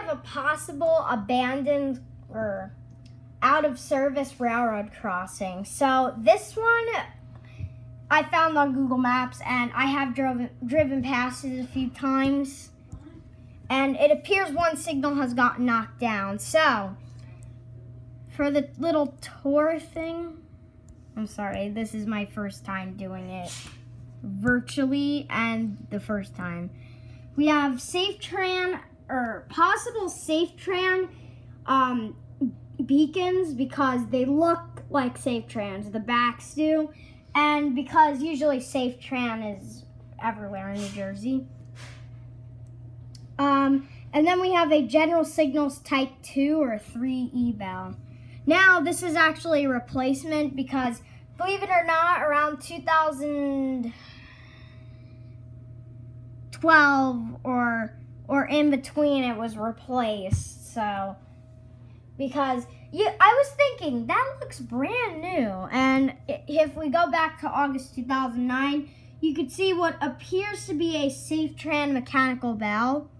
have a possible abandoned or out of service railroad crossing. So this one I found on Google Maps, and I have driven past it a few times. And it appears one signal has gotten knocked down. So for the little tour thing, I'm sorry, this is my first time doing it virtually and the first time. We have SafeTran or possible SafeTran beacons because they look like SafeTrans, the backs do, and because usually SafeTran is everywhere in New Jersey. And then we have a General Signals Type 2 or 3 eval. Now, this is actually a replacement because, believe it or not, around 2012 or in between, it was replaced. So, because I was thinking, that looks brand new. And if we go back to August 2009, you could see what appears to be a SafeTran mechanical bell.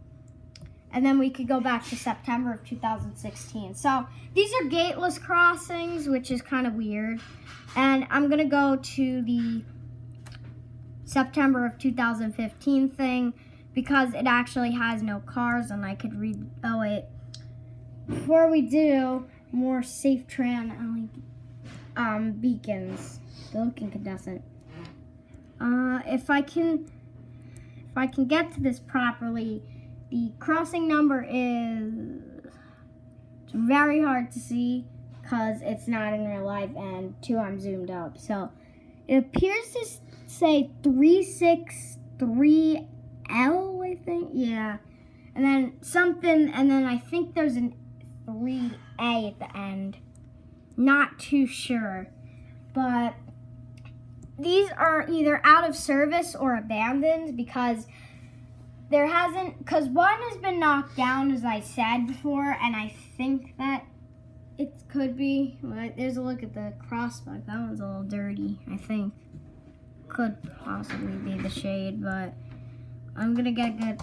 And then we could go back to September of 2016. So these are gateless crossings, which is kind of weird. And I'm going to go to the September of 2015 thing because it actually has no cars and I could read. Oh, wait. Before we do, more SafeTran beacons. The look incandescent. If I can get to this properly, the crossing number is, it's very hard to see because it's not in real life, and 2, I'm zoomed up. So it appears to say 363L, I think. Yeah. And then something, and then I think there's an 3A at the end. Not too sure. But these are either out of service or abandoned because one has been knocked down, as I said before, and I think that it could be. There's a look at the crossbuck. That one's a little dirty, I think. Could possibly be the shade, but I'm gonna get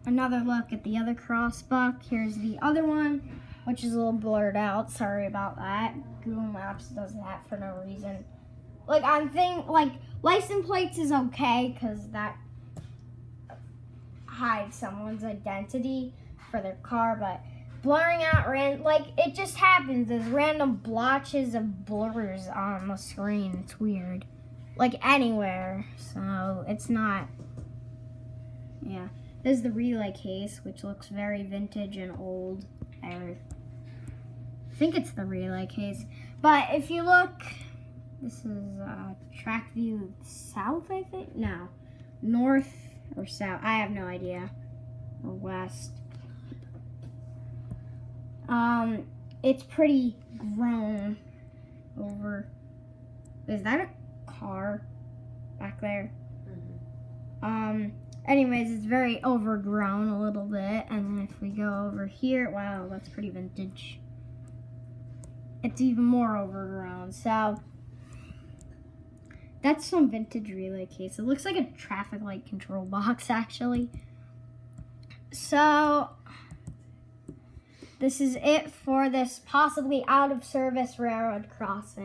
another look at the other crossbuck. Here's the other one, which is a little blurred out. Sorry about that. Google Maps does that for no reason. License plates is okay because that hide someone's identity for their car, but blurring out it just happens. There's random blotches of blurs on the screen. It's weird, anywhere. So it's not. Yeah, there's the relay case, which looks very vintage and old. I think it's the relay case, but if you look, this is track view south, I think. No, north or south, I have no idea, or west. It's pretty grown over. Is that a car back there? Mm-hmm. Anyways, it's very overgrown a little bit, and then if we go over here, wow, that's pretty vintage. It's even more overgrown, so that's some vintage relay case. It looks like a traffic light control box, actually. So this is it for this possibly out of service railroad crossing.